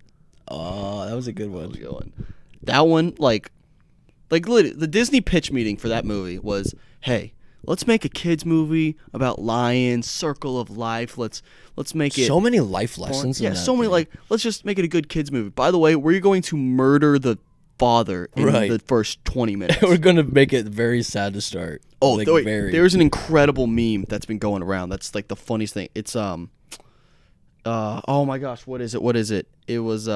Oh, that was a good one. That one, literally, the Disney pitch meeting for that movie was, hey, let's make a kids movie about lions, circle of life. Let's make it So many life lessons. Yeah, in that so many thing. let's just make it a good kids movie. By the way, we're going to murder the father in Right. the first 20 minutes. We're gonna make it very sad to start. Oh, Like, wait, very. there's an incredible meme that's been going around. That's like the funniest thing. It's oh my gosh, what is it? What is it? It was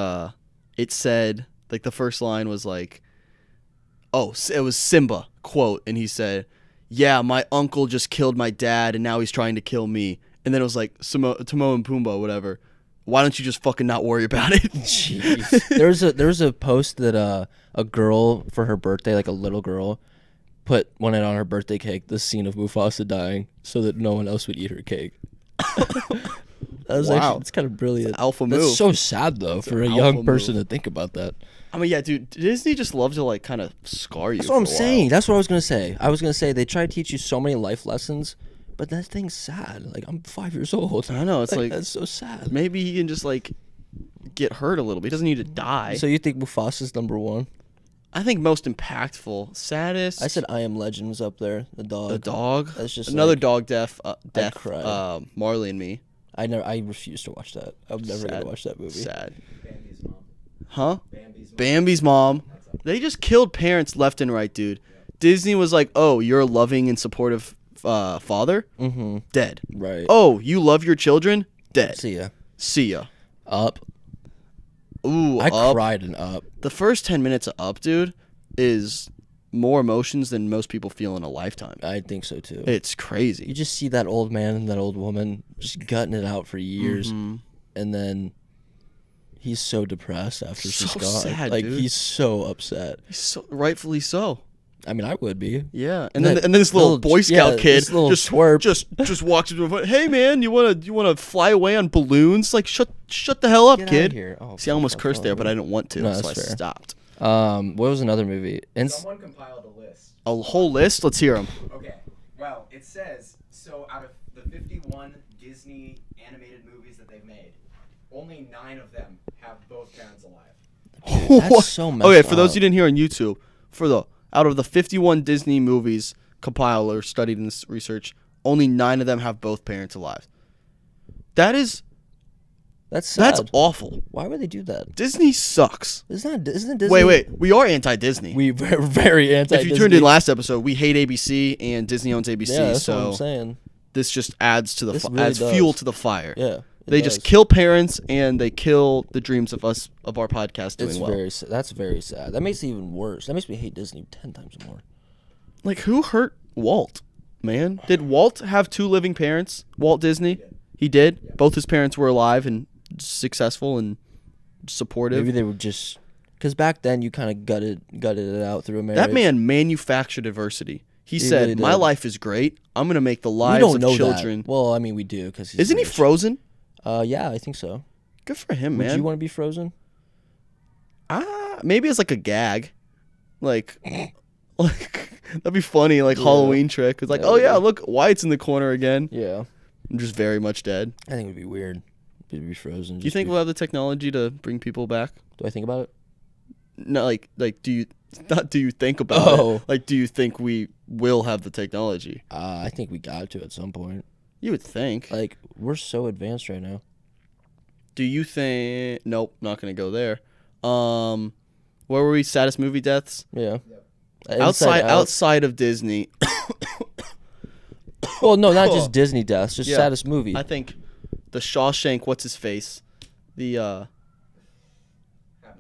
it said like the first line was like, oh, it was Simba quote, and he said, "Yeah, my uncle just killed my dad, and now he's trying to kill me." And then it was like Timon and Pumbaa, whatever. Why don't you just fucking not worry about it? Jeez. There was a post that a girl for her birthday, like a little girl, wanted on her birthday cake the scene of Mufasa dying so that no one else would eat her cake. That was Wow. actually, it's kind of brilliant. It's an alpha That's move. so sad though for a alpha young move. person to think about that. I mean, yeah, dude, Disney just loves to like kind of scar you. That's what I'm for a while. saying. That's what I was gonna say. I was gonna say they try to teach you so many life lessons, but that thing's sad. Like I'm 5 years old. I know, it's like that's so sad. maybe he can just like get hurt a little bit. He doesn't need to die. So you think Mufasa's number one? I think most impactful, saddest. I said I Am Legend was up there. The dog. the dog. That's just another like- dog death. cried. Marley and Me. I refuse to watch that. I'm never Sad. gonna watch that movie. Sad. Bambi's mom. Huh? Bambi's mom. Bambi's mom. They just killed parents left and right, dude. Disney was like, "Oh, you're a loving and supportive father." Mm-hmm. Dead. Right. Oh, you love your children? Dead. See ya. See ya. Up. Ooh, I Up. cried in Up. The first 10 minutes of Up, dude, is more emotions than most people feel in a lifetime. I think so too. It's You crazy. just see that old man and that old woman just gutting it out for years, Mhm. and then he's so depressed after she's So gone. sad, like dude. he's so upset. So, rightfully so. I mean, I would be. Yeah, and That then this little Boy Scout kid this little just twerp. just walks into a hey man, you wanna fly away on balloons? Like shut the hell up, Get outta kid. here. Oh, See, I almost fuck cursed there, off. but I didn't want to, No, so I that's fair. stopped. What was another movie? Someone compiled a list. A whole list. Let's hear them. Okay. Well, it says so out of the 51 Disney animated movies that they've made, only 9 of them have both parents alive. That's so messed Okay, for those up. you didn't hear on YouTube, out of the 51 Disney movies compiled studied in this research, only 9 of them have both parents alive. That's That's awful. Why would they do that? Disney sucks. Isn't Disney? Wait, we are anti-Disney. We we're very anti. If you tuned in last episode, we hate ABC and Disney owns ABC, yeah, that's what so I'm saying. this just adds to the This really adds does. fuel to the fire. Yeah, it They does. just kill parents and they kill the dreams of our podcast doing It's well. that's very sad. That makes it even worse. That makes me hate Disney 10 times more. Like, who hurt Walt, man? Did Walt have 2 living parents? Walt Disney? He did? Yeah. Both his parents were alive and successful and supportive. Maybe they were just because back then you kind of gutted it out through a marriage. That man manufactured adversity. He said, really "My did. life is great. I'm going to make the we lives don't of know children." that. Well, I mean, we do because Isn't he frozen? Yeah, I think so. Good for him, Would man. you want to be frozen? Maybe as like a gag. Like that'd be funny, like Halloween trick. It's like, That "Oh would yeah, be- look, White's in the corner again." Yeah, I'm just very much dead. I think it would be weird to be frozen. Do you think we'll have the technology to bring people back? Do I think about it? No, like do you think about Oh. it? Like, do you think we will have the technology? I think we got to at some point. You would think. Like we're so advanced right now. Do you think? Nope, not gonna go there. Where were we? Saddest movie deaths Yeah. Yep. Inside Out. outside of Disney. Well, no, not just Disney deaths, just Yeah. saddest movie. I think the Shawshank. What's his face? The Haven't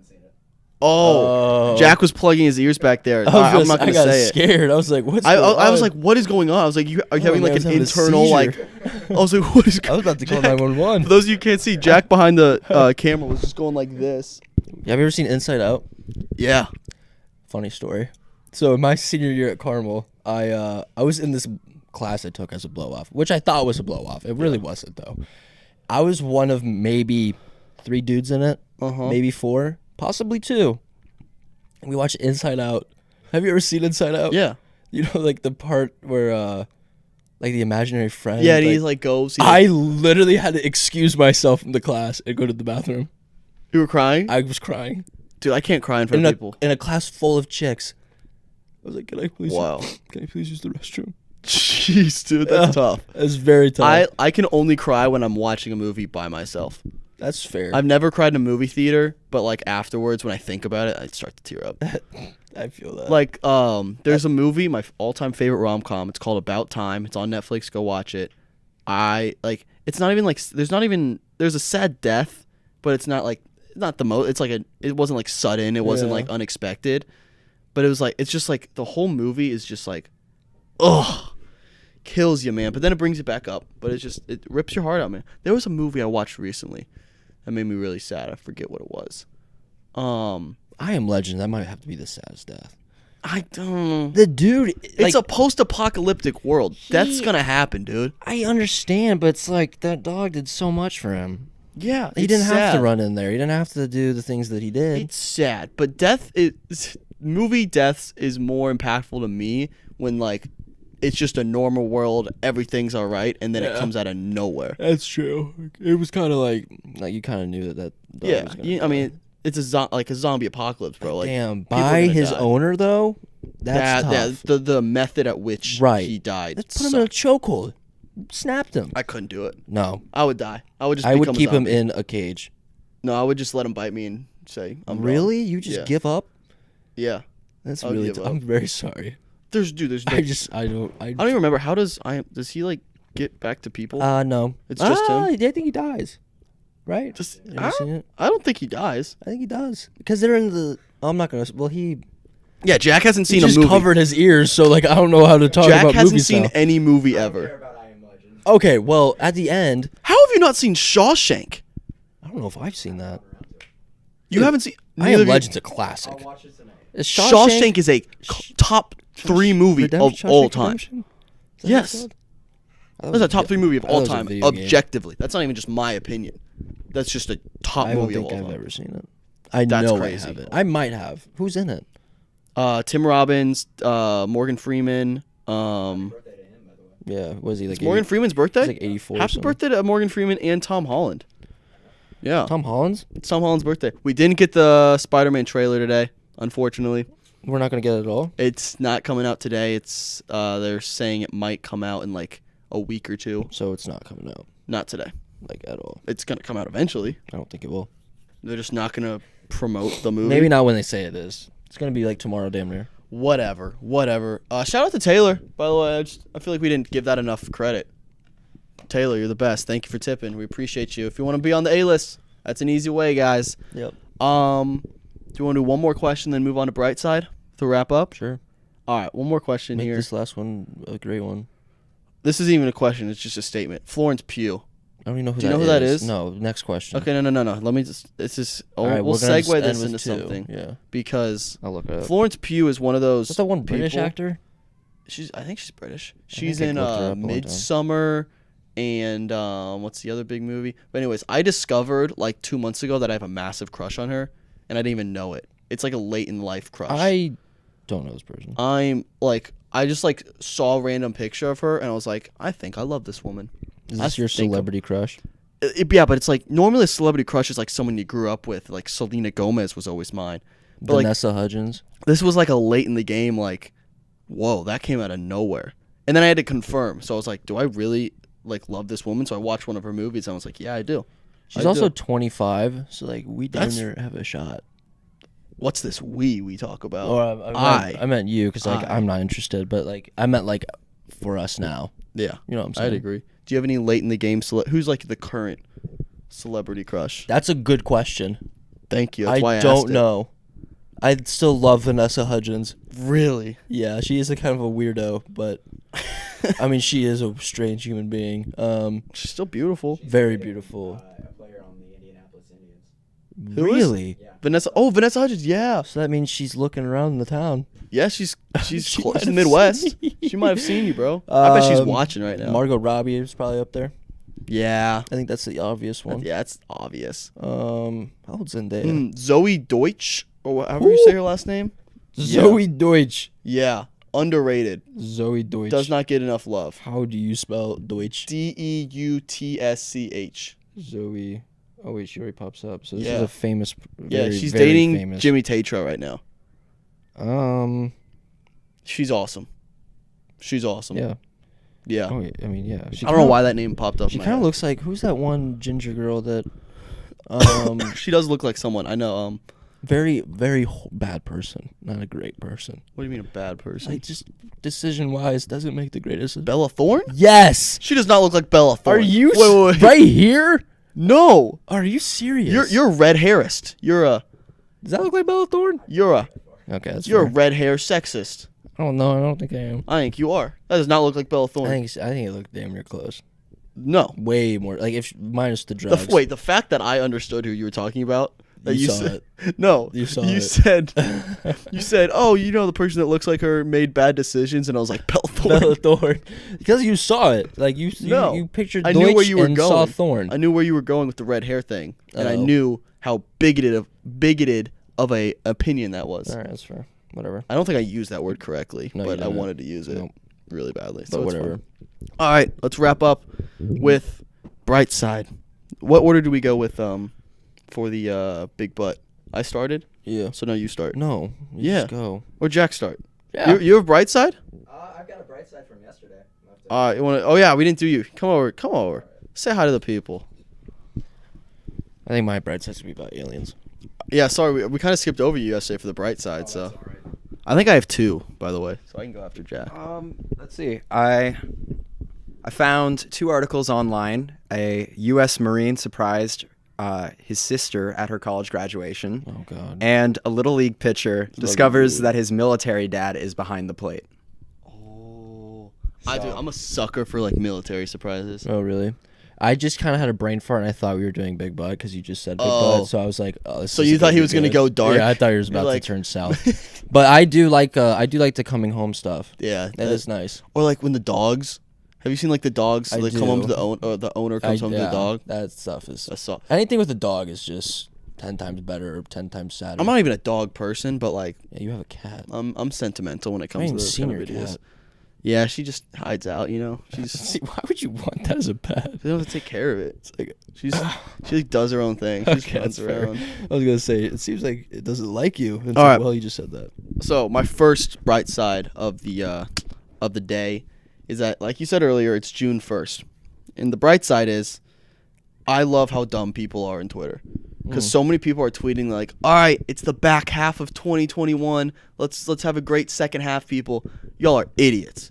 seen it. oh, Oh. Jack was plugging his ears back there. I'm not gonna I got say it. scared. I was like, "What's I going was on? like, what is going on? I was like, are you having man, like I an was having a internal like? seizure. I was like, what is? I was about to call Jack- 911. For those of you who can't see, Jack behind the camera was just going like this. Have you ever seen Inside Out? Yeah. Funny story. So in my senior year at Carmel, I was in this class I took as a blow off, which I thought was a blow off. It really wasn't though. I was one of maybe 3 dudes in it, maybe 4, possibly 2. We watched Inside Out. Have you ever seen Inside Out? Yeah. You know, like the part where like the imaginary friend. Yeah, and he like goes. I literally had to excuse myself from the class and go to the bathroom. You were crying, I was crying dude. I can't cry in front of people. in a class full of chicks. I was like, "Can I please? Wow. Can I please use the restroom?" Jeez, dude, that's tough. It's very tough. I can only cry when I'm watching a movie by myself. That's fair. I've never cried in a movie theater, but like afterwards, when I think about it, I start to tear up. I feel that. Like, there's a movie, my all-time favorite rom-com. It's called About Time. It's on Netflix. Go watch it. It's not even like there's a sad death, but it's not like not the most. It's like it wasn't like sudden. It wasn't like unexpected, but it was like it's just like the whole movie is just like, ugh, kills you, man. But then it brings it back up. But it rips your heart out, man. There was a movie I watched recently that made me really sad. I forget what it was. I Am Legend. That might have to be the saddest death. I don't. The dude, It's a post-apocalyptic world. That's gonna happen, dude. I understand, but it's like that dog did so much for him. Yeah, He didn't have to run in there. He didn't have to do the things that he did. It's sad, but movie deaths is more impactful to me when like it's just a normal world, everything's all right, and then it comes out of nowhere. That's true. It was kind of like you kind of knew that dog Yeah, was gonna die. I mean, it's a zombie apocalypse, bro. Like, damn, people are by gonna his die. owner though. That's tough. The method at which he died. Let's put him in a chokehold. Snapped him. I couldn't do it. No, I would die. I would just. I would become a keep him zombie. in a cage. No, I would just let him bite me and say, "I'm wrong." Really? You just Yeah. give up? Yeah. That's I would really. give up. I'm very sorry. There's no, I don't. I don't even remember does he like get back to people? No. It's just him? I think he dies. Right? Just Have you seen it? I don't think he dies. I think he does because they're in the. I'm not gonna. Well, he Yeah, Jack hasn't seen just a movie. covered his ears, so like I don't know how to talk Jack about hasn't movies seen now. any movie I don't ever. care about I Am Legend. Okay, well at the end, How have you not seen Shawshank? I don't know if I've seen that. You Dude, haven't seen. I neither Am of you- Legend's a classic. I'll watch it tonight. Is Shawshank is a top 3 movie of all time. Yes. That's a top 3 movie of all time, objectively. That's not even just my opinion. That's just a top I don't movie of think all I've time. ever seen it. I That's know crazy. I haven't. I might have. Who's in it? Tim Robbins, Morgan Freeman. Birthday to him, by the way. Yeah, was he like It's Morgan Freeman's birthday. He's like 84. or Happy something. birthday to Morgan Freeman and Tom Holland. Yeah, Tom Holland's. it's Tom Holland's birthday. We didn't get the Spider-Man trailer today, unfortunately. We're not gonna get it at all. It's not coming out today. It's they're saying it might come out in like a week or 2. So it's not coming out Not today. like at all. It's gonna come out eventually. I don't think it will. They're just not gonna promote the movie. Maybe not when they say it is. It's gonna be like tomorrow, damn near. Whatever. Shout out to Taylor. By the way, I feel like we didn't give that enough credit. Taylor, you're the best. Thank you for tipping. We appreciate you. If you want to be on the A-list, that's an easy way, guys. Yep. Do you want to do one more question, then move on to Brightside to wrap up? Sure. All right, one more question Make here. this last one a great one. This isn't even a question. It's just a statement. Florence Pugh. I don't even know who Do you know who that is? No. Next question. Okay, no. Let me just. This is. All right, we'll we're gonna segue just end this with into 2. something Yeah. because I'll look it up. Florence Pugh is one of those. What's that one British people- actor? I think she's British. I She's think I in looked her up one time. Midsummer and what's the other big movie? But anyways, I discovered like 2 months ago that I have a massive crush on her, and I didn't even know it. It's like a late in life crush. I don't know this person. I just like saw a random picture of her, and I was like, I think I love this woman. Is I this your think- celebrity crush? Yeah, but it's like normally a celebrity crush is like someone you grew up with. Like Selena Gomez was always mine. But like Vanessa Hudgens. this was like a late in the game. Like, whoa, that came out of nowhere. And then I had to confirm. So I was like, do I really like love this woman? So I watched one of her movies, and I was like, yeah, I do. She's I also do. 25, so like we damn That's- near have a shot. What's this we talk about? Or I meant you because like I'm not interested, but like I meant like for us now. Yeah, You know what I'm saying? I'd agree. Do you have any late in the game? Who's like the current celebrity crush? That's a good question. Thank you. That's why I don't asked it. know. I still love Vanessa Hudgens. Really? Yeah, she is a kind of a weirdo, but I mean she is a strange human being. She's still beautiful. Very beautiful. A player on the Indianapolis Indians. Who is? Really? Yeah. Vanessa. Oh, Vanessa Hudgens. Yeah. So that means she's looking around the town. Yeah, she's She close might to the have Midwest. seen you. She might have seen you, bro. I bet she's Um, watching right now. Margot Robbie is probably up there. Yeah. I think that's the obvious one. Yeah, it's obvious. How old's Zendaya? Zoe Deutsch, or however you say her last name. Zoe Deutsch. Yeah, underrated. Zoe Deutsch. Does not get enough love. How do you spell Deutsch? Deutsch. Zoe. Oh wait, she already pops up. So this Yeah. is a famous. Yeah, very, she's very dating famous. Jimmy Tatro right now. Um. She's awesome. She's awesome. Yeah. Yeah. Oh, I mean, yeah. She I don't know kinda- why that name popped up. She in my kind of head. looks like who's that one ginger girl that? She does look like someone I know. Very, very bad person. Not a great person. What do you mean a bad person? Like, just decision-wise, doesn't make the greatest. Bella Thorne? Yes! She does not look like Bella Thorne. Are you Wait. right here? No. Are you serious? You're red hairist. Does that look like Bella Thorne? Okay, that's you're a fair. red hair sexist. I don't know. I don't think I am. I think you are. That does not look like Bella I Thorne. think it looked damn near close. No. Way more. Like, if minus the drugs. The fact that I understood who you were talking about. That You saw said, it. No. You saw you it. said, oh, the person that looks like her made bad decisions, and I was like, Bella Thorne. Bella Thorne. Because you saw it. Like, you pictured I knew Deutsch where you were and going. saw Thorne. I knew where you were going with the red hair thing, and I Oh. knew how bigoted of a opinion that was. All right, that's fair. Whatever. I don't think I used that word correctly, No, you but I didn't. wanted to use it Nope. really badly. But So it's whatever. fine. All right, let's wrap up with Bright Side. What order do we go with for the big butt? I started, Yeah. so now you start. No. You Yeah. Just go. Or Jack start. Yeah. You have Bright Side? I've got a bright side from yesterday. You want to? Oh yeah, we didn't do you. Come over. Say hi to the people. I think my bright side's going to be about aliens. Yeah, sorry, we kind of skipped over you yesterday for the Bright Side. So That's all right. I think I have 2, by the way, so I can go after Jack. Let's see. I found 2 articles online. A U.S. Marine surprised his sister at her college graduation, Oh, God. and a Little League pitcher discovers that his military dad is behind the plate. I'm a sucker for like military surprises. Oh, really? I just kind of had a brain fart, and I thought we were doing Big Butt because you just said Big Oh. Butt. So I was like, "Oh, this." So is you thought he was gonna gonna go dark? Yeah, I thought he was You're about like- to turn south. But I do like the coming home stuff. Yeah, That is nice. Or like when the dogs. Have you seen like the dogs? I They come home to do. the owner, or the owner comes home to the dog. That stuff is. I saw. Anything with a dog is just 10 times better or 10 times sadder. I'm not even a dog person, but like Yeah, you have a cat. I'm sentimental when it I comes to haven't those seen kind your of videos. cat. Yeah, she just hides out. She's See, why would you want that as a pet? they don't have to take care of it. It's like, She like does her own thing. She just okay, runs that's fair. around. I was gonna say it seems like it doesn't like you. It's All like, right. Well, you just said that. So my first bright side of the day is that, like you said earlier, it's June 1st, and the bright side is, I love how dumb people are on Twitter, because so many people are tweeting like, "All right, it's the back half of 2021. Let's have a great second half, people. Y'all are idiots.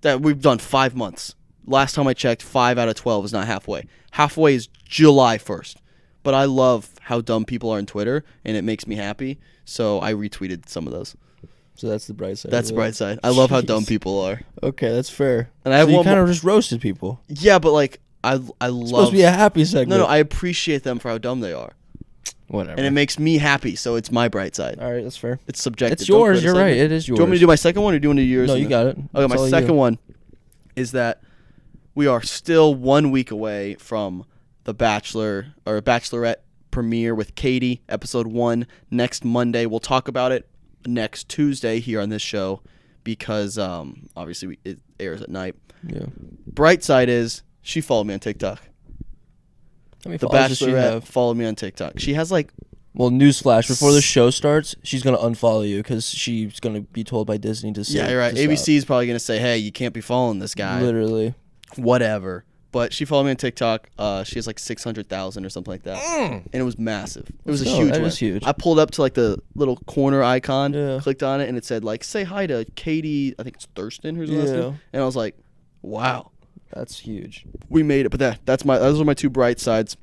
That we've done 5 months. Last time I checked, 5 out of 12 is not halfway. Halfway is July 1st. But I love how dumb people are on Twitter, and it makes me happy. So I retweeted some of those. So that's the bright side. That's of the it. bright side. I love how dumb Jeez. people are. Okay, that's fair. And I have so you one kind more- of just roasted people. Yeah, but like I It's love. supposed to be a happy segment. No, I appreciate them for how dumb they are, Whatever. and it makes me happy. So it's my bright side. All right, that's fair. It's subjective. It's Don't yours. You're criticize right. me. It is yours. Do you want me to do my second one, or do you want to do yours? No, and you then- got it. Okay, It's my all second you. one is that we are still 1 week away from the Bachelor or Bachelorette premiere with Katie, episode 1 next Monday. We'll talk about it next Tuesday here on this show because obviously it airs at night. Yeah. Bright side is she followed me on TikTok. How many The followers does she Bachelorette have? followed me on TikTok. She has like Well, newsflash: before the show starts, she's gonna unfollow you because she's gonna be told by Disney to say. yeah, you're right. to stop. ABC is probably gonna say, "Hey, you can't be following this guy." Literally. Whatever. But she followed me on TikTok. She has like 600,000 or something like that, and it was massive. It was a No, huge that one. is huge. I pulled up to like the little corner icon, Yeah. clicked on it, and it said like, "Say hi to Katie." I think it's Thurston. Who's last Yeah. name. And I was like, "Wow, That's huge. we made it." But those are my 2 bright sides.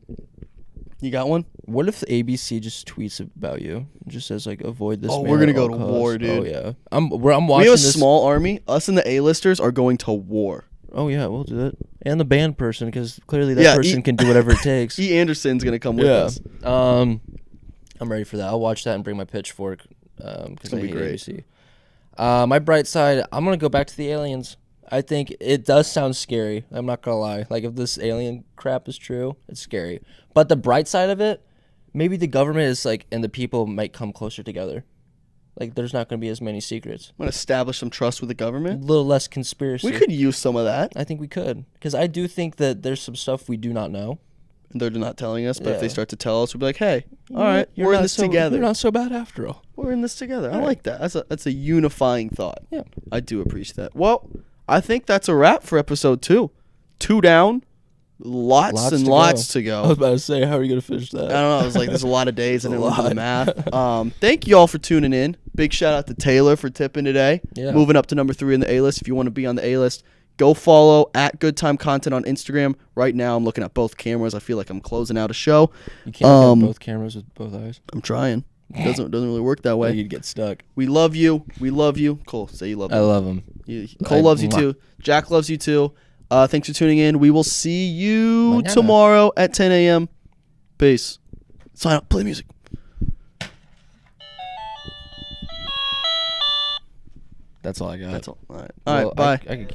You got one? What if ABC just tweets about you? It just says like avoid this. Oh, man we're gonna at go all to costs. war, dude. Oh yeah. I'm watching We have a this. small army. Us and the A-listers are going to war. Oh yeah, we'll do that. And the band person, because clearly that Yeah, person can do whatever it takes. E. Anderson's gonna come with yeah. us. I'm ready for that. I'll watch that and bring my pitchfork. Because gonna I be hate great. ABC. My bright side, I'm gonna go back to the aliens. I think it does sound scary. I'm not gonna lie. Like if this alien crap is true, it's scary. But the bright side of it, maybe the government is like, and the people might come closer together. Like there's not gonna be as many secrets. I'm gonna establish some trust with the A government. little less conspiracy. We could use some of that. I think we could, because I do think that there's some stuff we do not know. They're not telling us, but if they Yeah. start to tell us, we'll be like, "Hey, all right, You're we're in not this so- together. You're not so bad after all. We're in this together." I Right. like that. That's a unifying thought. Yeah. I do appreciate that. Well, I think that's a wrap for episode 2. 2 down, Lots and to lots to I was go. about to say, how are you gonna finish that? I don't know. I was like, there's a lot of days. I It's a didn't do the lot. math. Thank you all for tuning in. Big shout out to Taylor for tipping today. Yeah. Moving up to number 3 in the A-list. If you want to be on the A-list, go follow at GoodTime Content on Instagram. Right now, I'm looking at both cameras. I feel like I'm closing out a show. You can't look at both cameras with both eyes. I'm trying. Doesn't really work that way. You'd get stuck. We love you. We love you. Cole, say you love I him. love him. Cole loves you too. Jack loves you too. Thanks for tuning in. We will see you Mañana. tomorrow at 10 a.m. Peace. Sign up. Play music. That's all I got. That's all. All right. All right. Well, Bye. I could